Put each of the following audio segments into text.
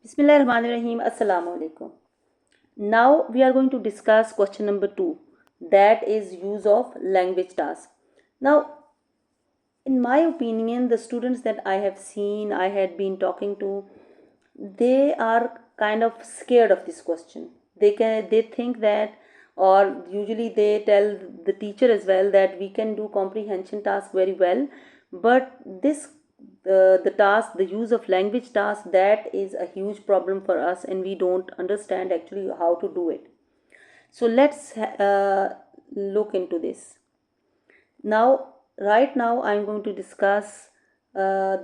Bismillahirrahmanirrahim. Assalamu alaikum. Now we are going to discuss question number 2, that is use of language task. Now, in my opinion, the students that I have seen, I had been talking to, they are kind of scared of this question. They think that, or usually they tell the teacher as well, that we can do comprehension task very well, but this the task, the use of language task, that is a huge problem for us, and we don't understand actually how to do it. So let's look into this. Now, right now, I'm going to discuss uh,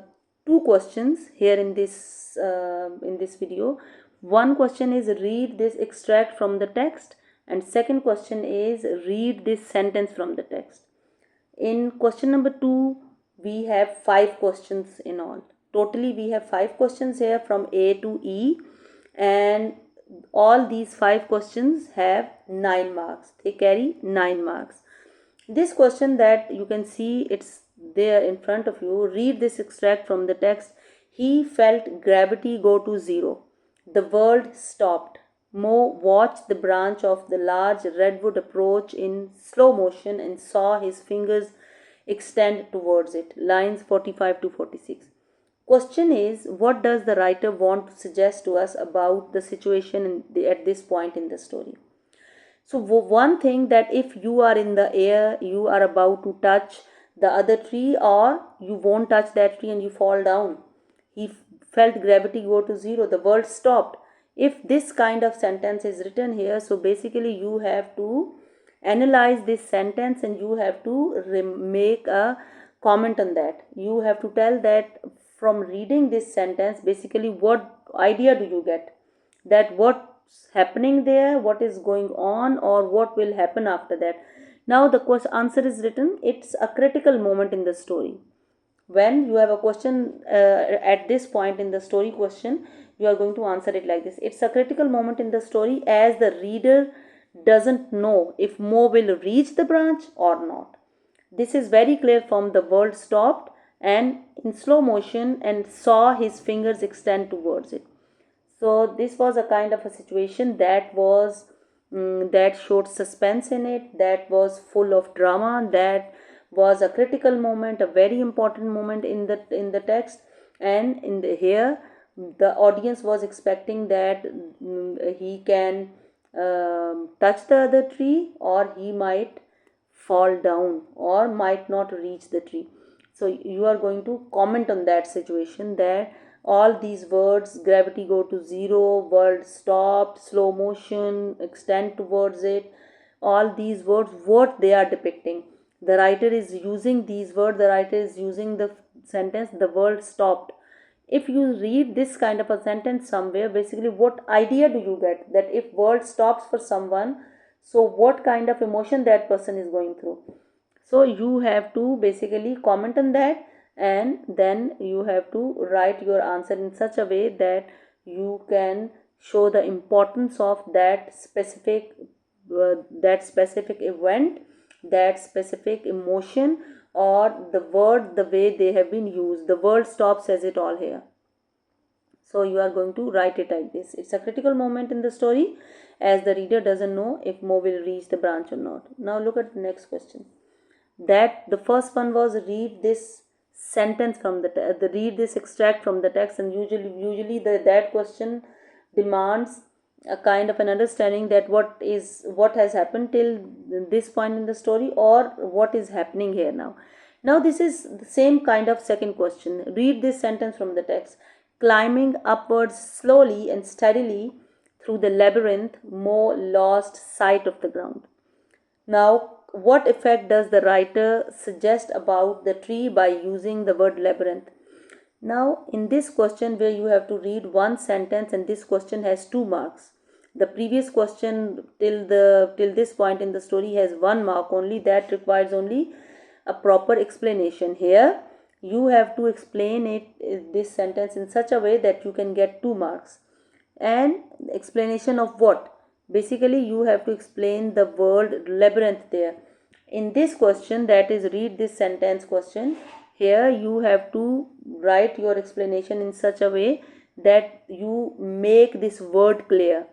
two questions here in this video. One question is read this extract from the text, and second question is read this sentence from the text. In question number 2, we have 5 questions in all. Totally, we have 5 questions here from A to E, and all these 5 questions have 9 marks. They carry 9 marks. This question that you can see, it's there in front of you. Read this extract from the text. He felt gravity go to zero. The world stopped. Mo watched the branch of the large redwood approach in slow motion and saw his fingers extend towards it. Lines 45 to 46. Question is, what does the writer want to suggest to us about the situation at this point in the story? So one thing, that if you are in the air, you are about to touch the other tree, or you won't touch that tree and you fall down. He felt gravity go to zero. The world stopped. If this kind of sentence is written here, so basically you have to analyze this sentence and you have to make a comment on that. You have to tell that from reading this sentence, basically what idea do you get, that what's happening there, what is going on, or what will happen after that. Now the answer is written. It's a critical moment in the story. When you have a question at this point in the story question, you are going to answer it like this. It's a critical moment in the story as the reader doesn't know if Mo will reach the branch or not. This is very clear from the world stopped and in slow motion and saw his fingers extend towards it. So this was a kind of a situation that was that showed suspense in it, that was full of drama, that was a critical moment, a very important moment in the text. And in the here, the audience was expecting that he can touch the other tree, or he might fall down, or might not reach the tree. So you are going to comment on that situation, that all these words, gravity go to zero, world stopped, slow motion, extend towards it, all these words, what they are depicting. The writer is using these words, the writer is using the sentence, the world stopped. If you read this kind of a sentence somewhere, basically what idea do you get, that if world stops for someone, so what kind of emotion that person is going through. So you have to basically comment on that, and then you have to write your answer in such a way that you can show the importance of that specific event, that specific emotion, or the word, the way they have been used. The word stop says it all here. So you are going to write it like this. It's a critical moment in the story as the reader doesn't know if Mo will reach the branch or not. Now look at the next question. That the first one was read this sentence from the read this extract from the text, and usually that question demands a kind of an understanding that what has happened till this point in the story, or what is happening here now. Now this is the same kind of second question. Read this sentence from the text. Climbing upwards slowly and steadily through the labyrinth, Mo lost sight of the ground. Now, what effect does the writer suggest about the tree by using the word labyrinth? Now, in this question where you have to read one sentence, and this question has 2 marks. The previous question till this point in the story has 1 mark only, that requires only a proper explanation. Here you have to explain this sentence in such a way that you can get 2 marks. And explanation of what? Basically you have to explain the word labyrinth there. In this question, that is read this sentence question, here you have to write your explanation in such a way that you make this word clear.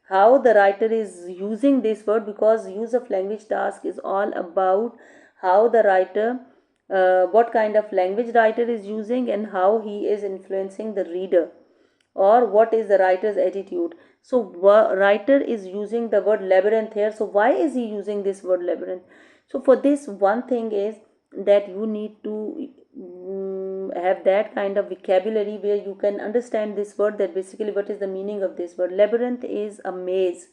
How the writer is using this word, because use of language task is all about how the writer, what kind of language writer is using and how he is influencing the reader, or what is the writer's attitude. So writer is using the word labyrinth here. So why is he using this word labyrinth? So for this, one thing is that you need to have that kind of vocabulary where you can understand this word, that basically what is the meaning of this word. Labyrinth is a maze,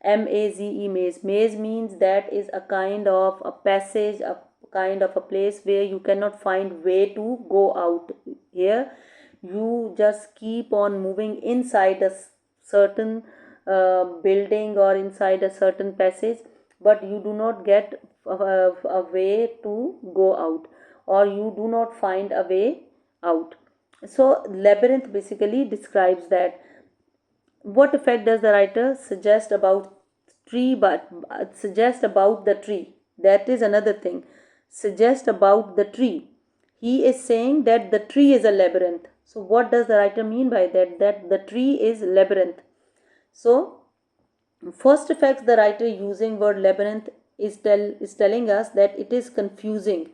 maze, maze. Maze means that is a kind of a passage, a kind of a place where you cannot find way to go out. Here you just keep on moving inside a certain building or inside a certain passage, but you do not get a way to go out, or you do not find a way out. So labyrinth basically describes that. What effect does the writer suggest about tree? But suggest about the tree, that is another thing. Suggest about the tree, he is saying that the tree is a labyrinth. So what does the writer mean by that? That the tree is labyrinth. So first effects, the writer using word labyrinth is telling us that it is confusing,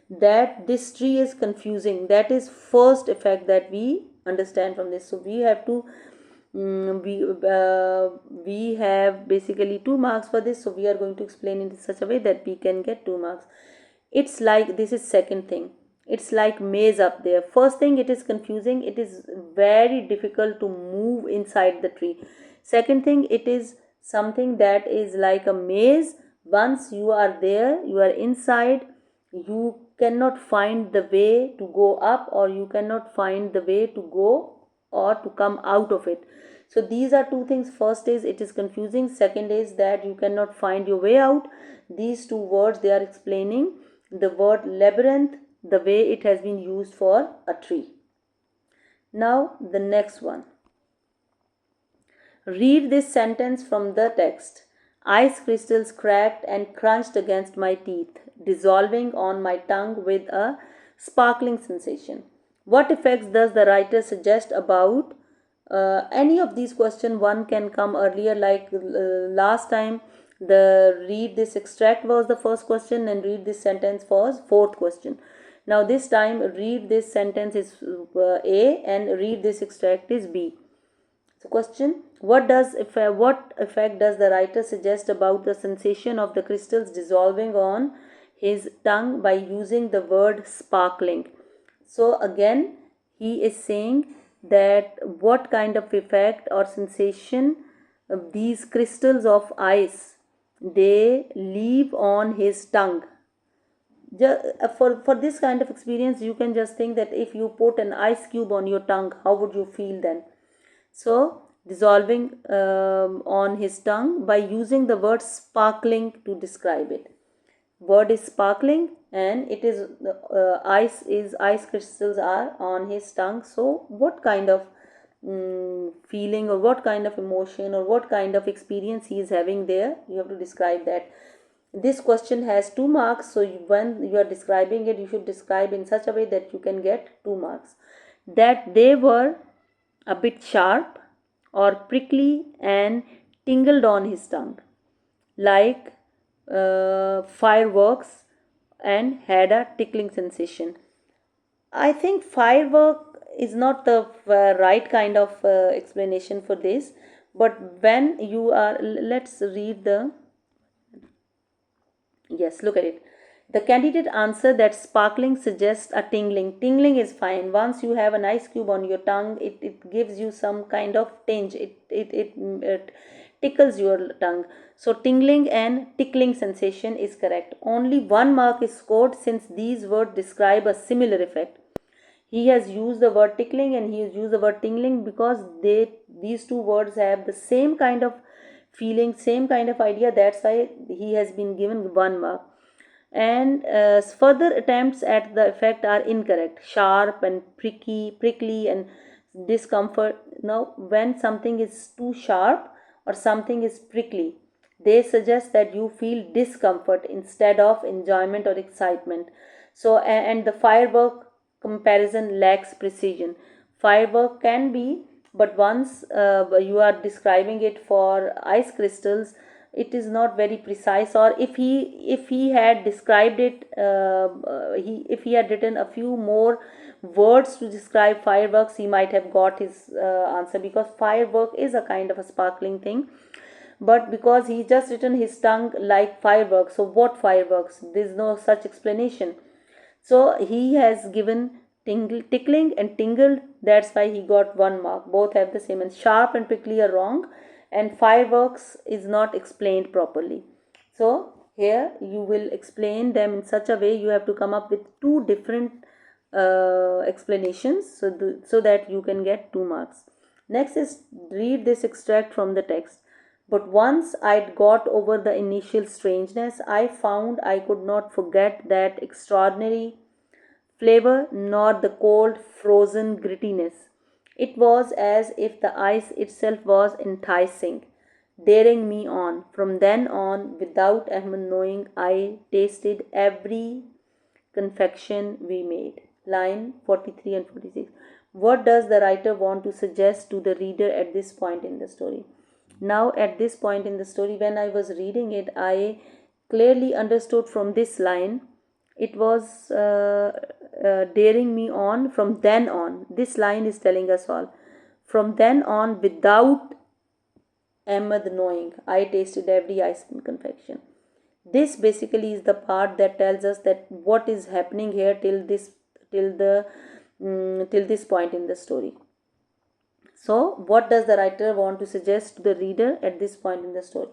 that this tree is confusing. That is first effect that we understand from this. So we have to we have basically 2 marks for this. So we are going to explain it in such a way that we can get 2 marks. It's like, this is second thing, it's like maze up there. First thing, it is confusing, it is very difficult to move inside the tree. Second thing, it is something that is like a maze. Once you are there, you are inside, you cannot find the way to go up, or you cannot find the way to go or to come out of it. So these are 2 things. First is it is confusing, second is that you cannot find your way out. These 2 words, they are explaining the word labyrinth, the way it has been used for a tree. Now the next one. Read this sentence from the text. Ice crystals cracked and crunched against my teeth, dissolving on my tongue with a sparkling sensation. What effects does the writer suggest about any of these questions? One can come earlier, like last time the read this extract was the first question and read this sentence was fourth question. Now this time read this sentence is A and read this extract is B. So question, what effect does the writer suggest about the sensation of the crystals dissolving on his tongue by using the word sparkling? So again he is saying that what kind of effect or sensation these crystals of ice they leave on his tongue. For this kind of experience, you can just think that if you put an ice cube on your tongue, how would you feel then? So dissolving on his tongue by using the word sparkling to describe it. Word is sparkling and it is ice crystals are on his tongue. So what kind of feeling or what kind of emotion or what kind of experience he is having there, you have to describe that. This question has 2 marks, so when you are describing it, you should describe in such a way that you can get 2 marks. That they were a bit sharp or prickly and tingled on his tongue like fireworks and had a tickling sensation. I think firework is not the right kind of explanation for this, but when you are, let's read the, yes, look at it. The candidate answer that sparkling suggests a tingling. Tingling is fine. Once you have an ice cube on your tongue, it gives you some kind of tinge. It tickles your tongue. So tingling and tickling sensation is correct. Only 1 mark is scored since these words describe a similar effect. He has used the word tickling and he has used the word tingling because these 2 words have the same kind of feeling, same kind of idea. That's why he has been given 1 mark. And further attempts at the effect are incorrect. Sharp and prickly and discomfort. Now when something is too sharp or something is prickly, they suggest that you feel discomfort instead of enjoyment or excitement. So and the firework comparison lacks precision. Firework can be but once you are describing it for ice crystals, it is not very precise. Or if he had described it, if he had written a few more words to describe fireworks, he might have got his answer, because firework is a kind of a sparkling thing. But because he just written his tongue like fireworks, so what fireworks, there's no such explanation. So he has given tickling and tingled, that's why he got 1 mark. Both have the same, and sharp and prickly are wrong, and fireworks is not explained properly. So here you will explain them in such a way, you have to come up with two different explanations, so that you can get 2 marks. Next is, read this extract from the text. But once I'd got over the initial strangeness, I found I could not forget that extraordinary flavor nor the cold, frozen grittiness. It was as if the ice itself was enticing, daring me on. From then on, without Ahmed knowing, I tasted every confection we made. Line 43 and 46. What does the writer want to suggest to the reader at this point in the story? Now, at this point in the story, when I was reading it, I clearly understood from this line, it was daring me on. From then on, this line is telling us all. From then on, without Ahmed knowing, I tasted every ice cream confection. This basically is the part that tells us that what is happening here till this point in the story. So what does the writer want to suggest to the reader at this point in the story?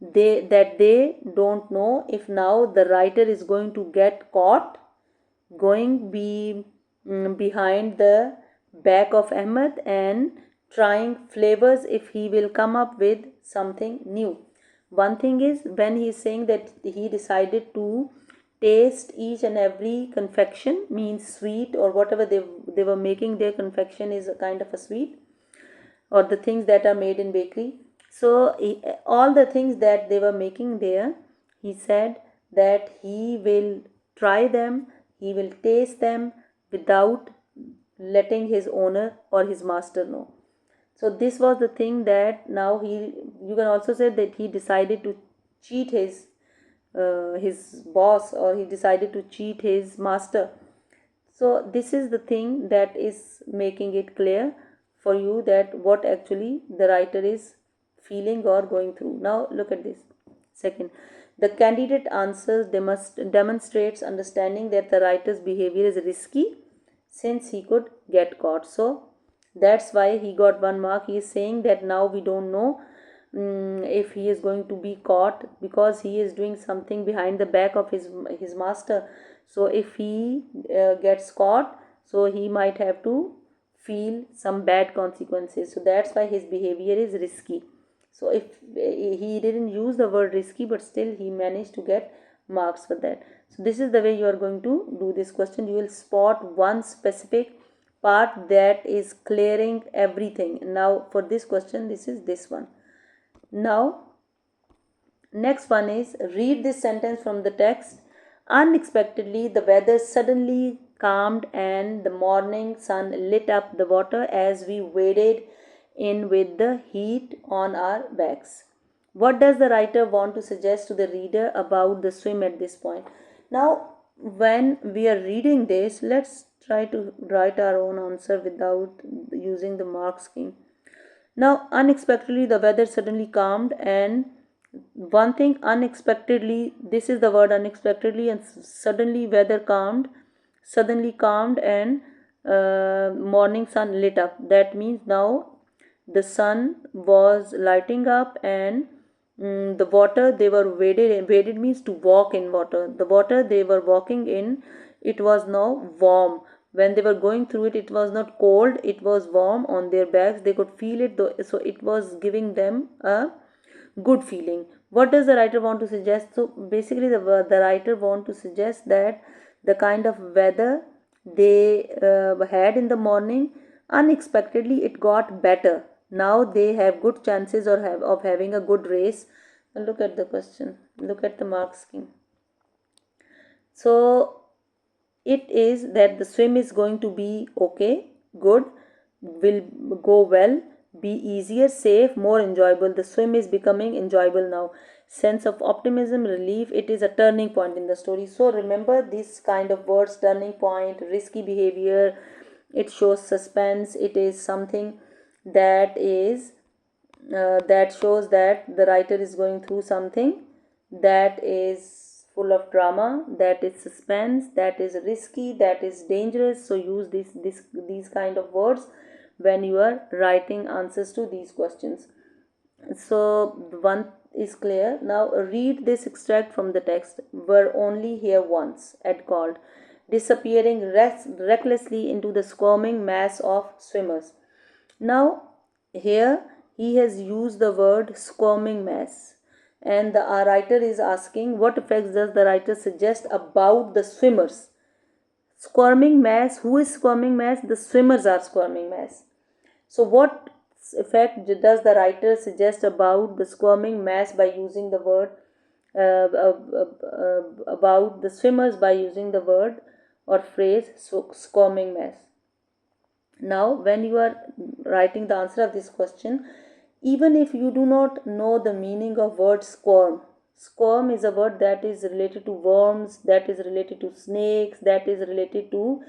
They don't know if now the writer is going to get caught behind the back of Ahmed and trying flavors, if he will come up with something new. One thing is, when he is saying that he decided to taste each and every confection, means sweet or whatever they were making, their confection is a kind of a sweet, or the things that are made in bakery. So all the things that they were making there, he said that he will try them, he will taste them without letting his owner or his master know. So this was the thing that now you can also say that he decided to cheat his boss, or he decided to cheat his master. So this is the thing that is making it clear for you that what actually the writer is feeling or going through. Now look at this. Second, the candidate answers demonstrates understanding that the writer's behavior is risky since he could get caught. So that's why he got 1 mark. He is saying that now we don't know if he is going to be caught, because he is doing something behind the back of his master. So if he gets caught, so he might have to feel some bad consequences. So that's why his behavior is risky. So if he didn't use the word risky, but still he managed to get marks for that. So this is the way you are going to do this question. You will spot one specific part that is clearing everything. Now for this question, this is this one. Now next one is, read this sentence from the text. Unexpectedly, the weather suddenly calmed and the morning sun lit up the water as we waded in with the heat on our backs. What does the writer want to suggest to the reader about the swim at this point? Now, when we are reading this, let's try to write our own answer without using the mark scheme. Now, unexpectedly, the weather suddenly calmed, and one thing, unexpectedly, this is the word unexpectedly, and suddenly weather calmed, and morning sun lit up. That means now the sun was lighting up, and the water they were waded means to walk in water. The water they were walking in, it was now warm. When they were going through it, it was not cold, it was warm on their backs. They could feel it though, so it was giving them a good feeling. What does the writer want to suggest? So basically the writer want to suggest that the kind of weather they had in the morning, unexpectedly it got better. Now they have good chances of having a good race. And look at the question, look at the mark scheme. So it is that the swim is going to be okay, good, will go well, be easier, safe, more enjoyable. The swim is becoming enjoyable now. Sense of optimism, relief, it is a turning point in the story. So remember this kind of words: turning point, risky behavior. It shows suspense. It is something that is that shows that the writer is going through something that is full of drama, that is suspense, that is risky, that is dangerous. So use these kind of words when you are writing answers to these questions. So one is clear. Now read this extract from the text. Were only here once, Ed called, disappearing recklessly into the squirming mass of swimmers. Now here he has used the word squirming mass, and the writer is asking what effects does the writer suggest about the swimmers. Squirming mass, who is squirming mass? The swimmers are squirming mass. So what effect does the writer suggest about the squirming mass by using the word about the swimmers by using the word or phrase squirming mass? Now when you are writing the answer of this question, even if you do not know the meaning of word squirm, squirm is a word that is related to worms, that is related to snakes, that is related to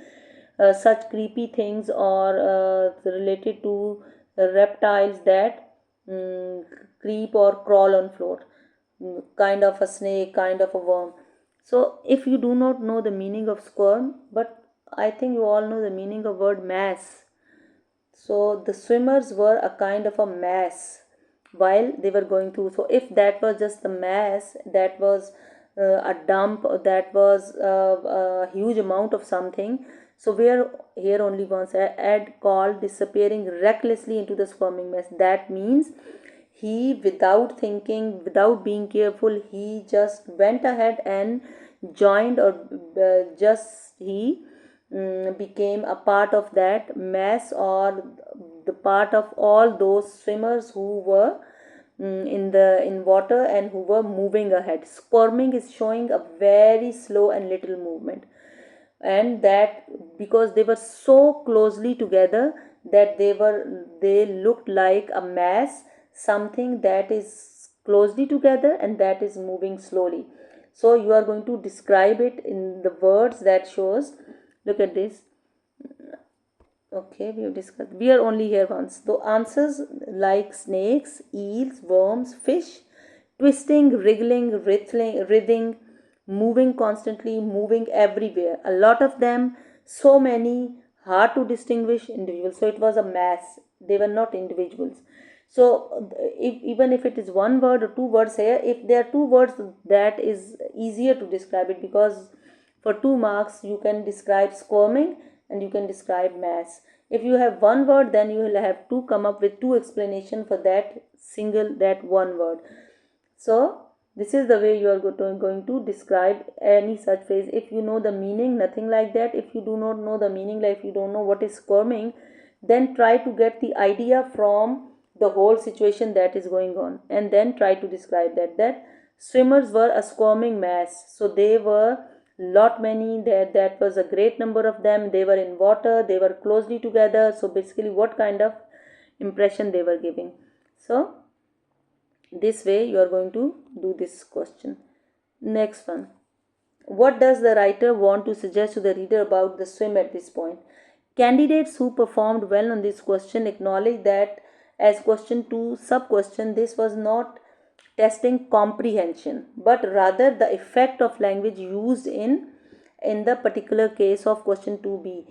such creepy things, or related to reptiles that creep or crawl on floor, kind of a snake, kind of a worm. So if you do not know the meaning of squirm, but I think you all know the meaning of word mass. So the swimmers were a kind of a mass while they were going through. So if that was just the mass, that was a dump, that was a huge amount of something. So we're here only once. Ed called disappearing recklessly into the squirming mess. That means he, without thinking, without being careful, he just went ahead and joined, or just he became a part of that mass, or the part of all those swimmers who were in water and who were moving ahead. Squirming is showing a very slow and little movement, and that because they were so closely together that they looked like a mass, something that is closely together and that is moving slowly. So you are going to describe it in the words that shows. Look at this. Okay, we have discussed. We are only here once. So answers like snakes, eels, worms, fish, twisting, wriggling, writhing, moving constantly, moving everywhere. A lot of them, so many, hard to distinguish individuals. So it was a mass. They were not individuals. So even if it is one word or two words here, if there are two words, that is easier to describe it, because for 2 marks you can describe squirming and you can describe mass. If you have one word, then you will have to come up with two explanation for that one word. So this is the way you are going to describe any such phrase. If you know the meaning, nothing like that. If you do not know the meaning, like if you don't know what is squirming, then try to get the idea from the whole situation that is going on, and then try to describe that swimmers were a squirming mass. So they were lot many, that was a great number of them. They were in water, they were closely together. So basically what kind of impression they were giving. So this way you are going to do this question. Next one. What does the writer want to suggest to the reader about the swim at this point? Candidates who performed well on this question acknowledge that as question 2 sub question, this was not testing comprehension, but rather the effect of language used in the particular case of question 2b.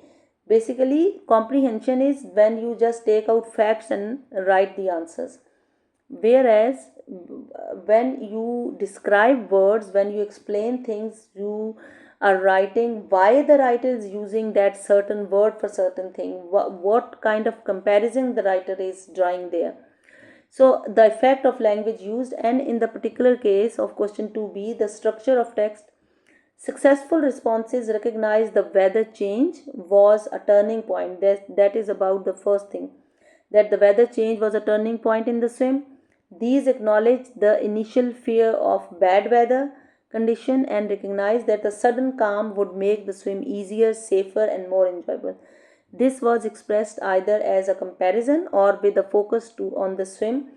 Basically comprehension is when you just take out facts and write the answers, whereas when you describe words, when you explain things, you are writing why the writer is using that certain word for certain thing, what kind of comparison the writer is drawing there. So the effect of language used, and in the particular case of question 2b, the structure of text. Successful responses recognize the weather change was a turning point. That is about the first thing, that the weather change was a turning point in the swim. These acknowledge the initial fear of bad weather condition and recognize that the sudden calm would make the swim easier, safer, and more enjoyable. This was expressed either as a comparison or with a focus on the swim,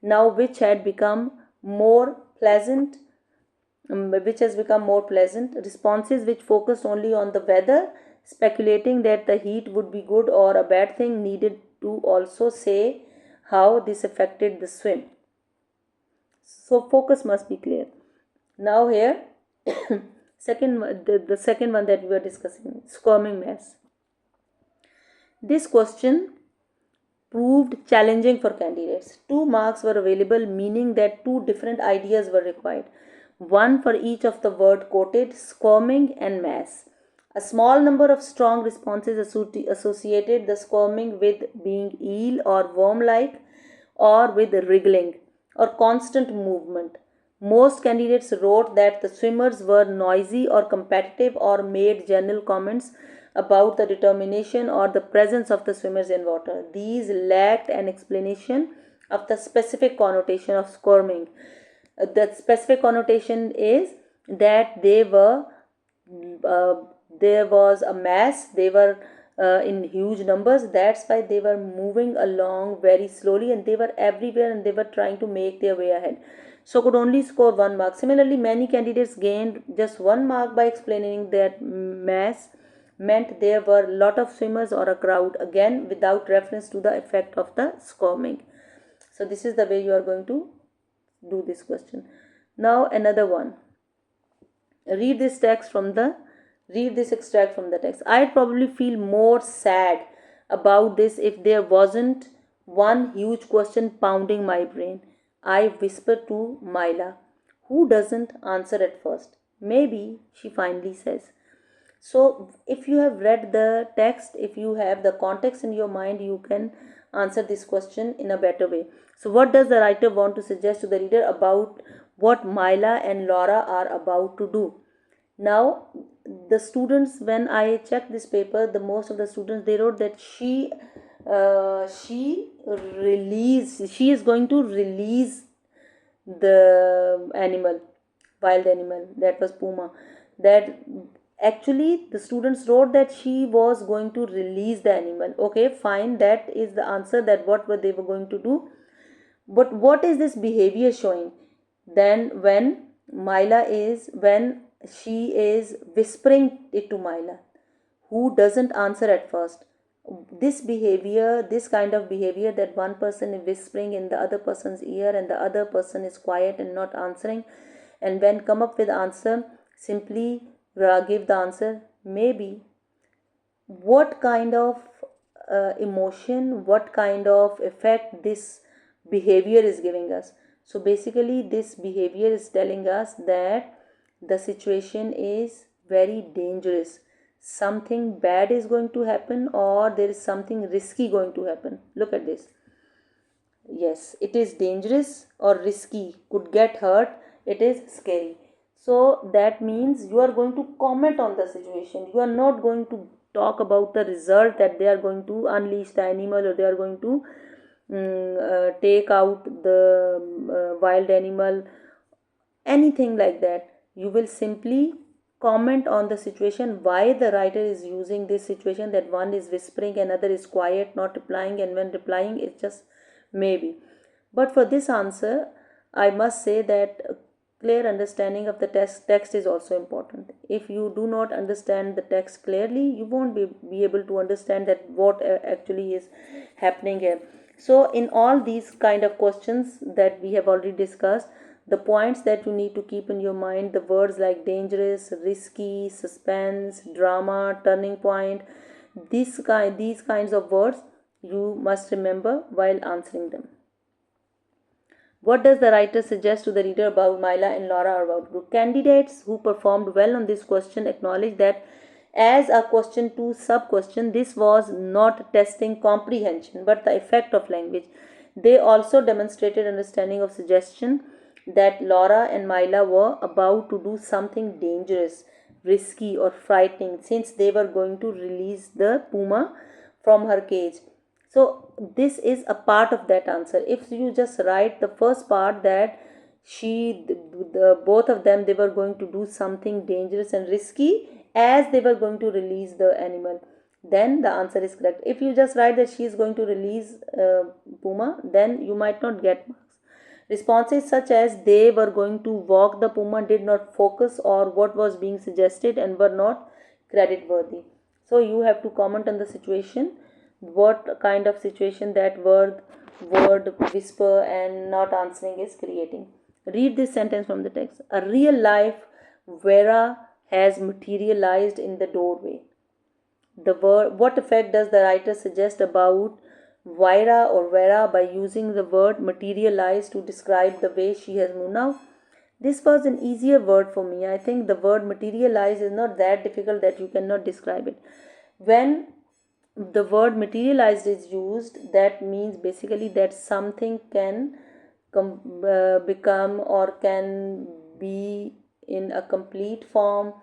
now which had become more pleasant, which has become more pleasant. Responses which focused only on the weather, speculating that the heat would be good or a bad thing, needed to also say how this affected the swim. So focus must be clear. Now here, the second one that we are discussing, squirming mass. This question proved challenging for candidates. 2 marks were available, meaning that 2 different ideas were required, one for each of the word quoted, squirming and mass. A small number of strong responses associated the squirming with being eel or worm-like, or with wriggling or constant movement. Most candidates wrote that the swimmers were noisy or competitive, or made general comments about the determination or the presence of the swimmers in water. These lacked an explanation of the specific connotation of squirming. The specific connotation is that there was a mass, they were in huge numbers, that's why they were moving along very slowly, and they were everywhere, and they were trying to make their way ahead, so could only score 1 mark. Similarly, many candidates gained just 1 mark by explaining that mass meant there were a lot of swimmers or a crowd, again without reference to the effect of the squirming. So this is the way you are going to do this question. Now another one. Read this extract from the text. I'd probably feel more sad about this if there wasn't one huge question pounding my brain. I whispered to Myla, who doesn't answer at first. Maybe, she finally says. So if you have read the text, if you have the context in your mind, you can answer this question in a better way. So what does the writer want to suggest to the reader about what Myla and Laura are about to do? Now the students, when I checked this paper, the most of the students, they wrote that she is going to release the animal, wild animal, that was puma. That actually the students wrote that she was going to release the animal. Okay, fine, that is the answer, that what were they were going to do. But what is this behavior showing? Then when she is whispering it to Myla, who doesn't answer at first, this behavior, this kind of behavior, that one person is whispering in the other person's ear and the other person is quiet and not answering, and when come up with answer, simply give the answer, maybe. What kind of emotion, what kind of effect this behavior is giving us? So basically this behavior is telling us that the situation is very dangerous, something bad is going to happen, or there is something risky going to happen. Look at this. Yes, it is dangerous or risky, could get hurt, it is scary. So that means you are going to comment on the situation, you are not going to talk about the result, that they are going to unleash the animal, or they are going to take out the wild animal, anything like that. You will simply comment on the situation, why the writer is using this situation, that one is whispering, another is quiet, not replying, and when replying it's just maybe. But for this answer, I must say that clear understanding of the text is also important. If you do not understand the text clearly, you won't be able to understand that what actually is happening here. So in all these kind of questions that we have already discussed, the points that you need to keep in your mind, the words like dangerous, risky, suspense, drama, turning point, these kinds of words you must remember while answering them. What does the writer suggest to the reader about Myla and Laura are about to do? Candidates who performed well on this question acknowledge that as a question 2 sub-question, this was not testing comprehension but the effect of language. They also demonstrated understanding of suggestion that Laura and Myla were about to do something dangerous, risky, or frightening, since they were going to release the puma from her cage. So this is a part of that answer. If you just write the first part, that both of them, they were going to do something dangerous and risky as they were going to release the animal, then the answer is correct. If you just write that she is going to release Puma, then you might not get marks. Responses such as they were going to walk the Puma did not focus or what was being suggested and were not credit worthy. So you have to comment on the situation, what kind of situation that word whisper and not answering is creating. Read this sentence from the text. A real life Vera has materialized in the doorway. The word, what effect does the writer suggest about Vaira or Vera by using the word materialize to describe the way she has moved? Now, this was an easier word for me. I think the word materialize is not that difficult that you cannot describe it. When the word materialized is used, that means basically that something can become or can be in a complete form.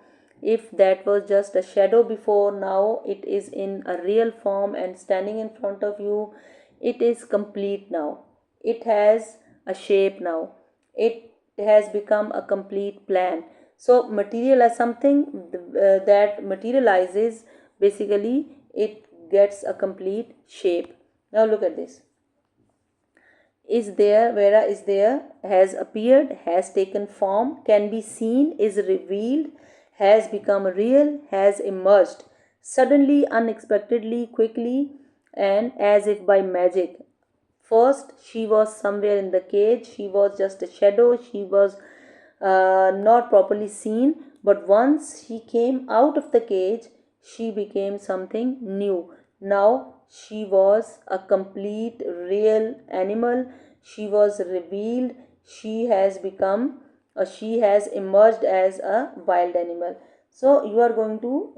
If that was just a shadow before, now it is in a real form and standing in front of you. It is complete now. It has a shape now. It has become a complete plan. So materialize something that materializes, basically it gets a complete shape. Now look at this. Is there, Vera is there, has appeared, has taken form, can be seen, is revealed, has become real, has emerged, suddenly, unexpectedly, quickly, and as if by magic. First, she was somewhere in the cage, she was just a shadow, she was not properly seen, but once she came out of the cage, she became something new. Now she was a complete real animal. She was revealed. She has become, she has emerged as a wild animal. So you are going to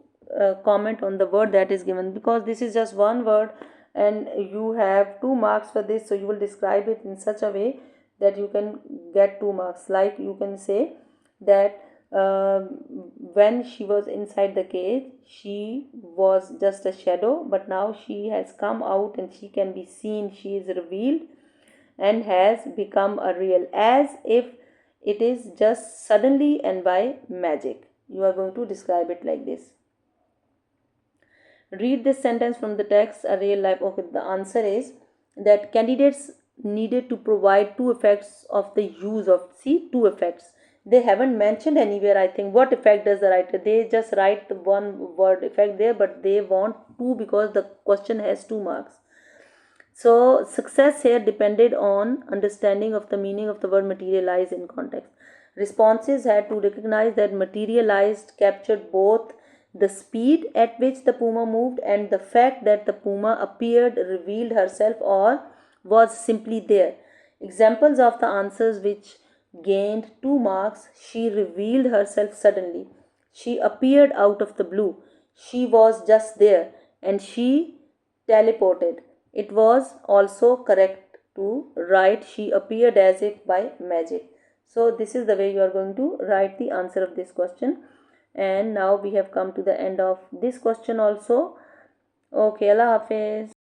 comment on the word that is given, because this is just one word and you have 2 marks for this. So you will describe it in such a way that you can get 2 marks. Like you can say that when she was inside the cage, she was just a shadow, but now she has come out and she can be seen. She is revealed and has become a real, as if it is just suddenly and by magic. You are going to describe it like this. Read this sentence from the text, a real life. Okay, the answer is that candidates needed to provide 2 effects of the use of, see, 2 effects. They haven't mentioned anywhere, I think, what effect does the writer. They just write the one word effect there, but they want 2 because the question has 2 marks. So success here depended on understanding of the meaning of the word materialize in context. Responses had to recognize that materialized captured both the speed at which the Puma moved and the fact that the Puma appeared, revealed herself, or was simply there. Examples of the answers which gained 2 marks: she revealed herself suddenly, she appeared out of the blue, she was just there, and she teleported. It was also correct to write she appeared as if by magic. So this is the way you are going to write the answer of this question. And now we have come to the end of this question also. Okay, Allah Hafiz.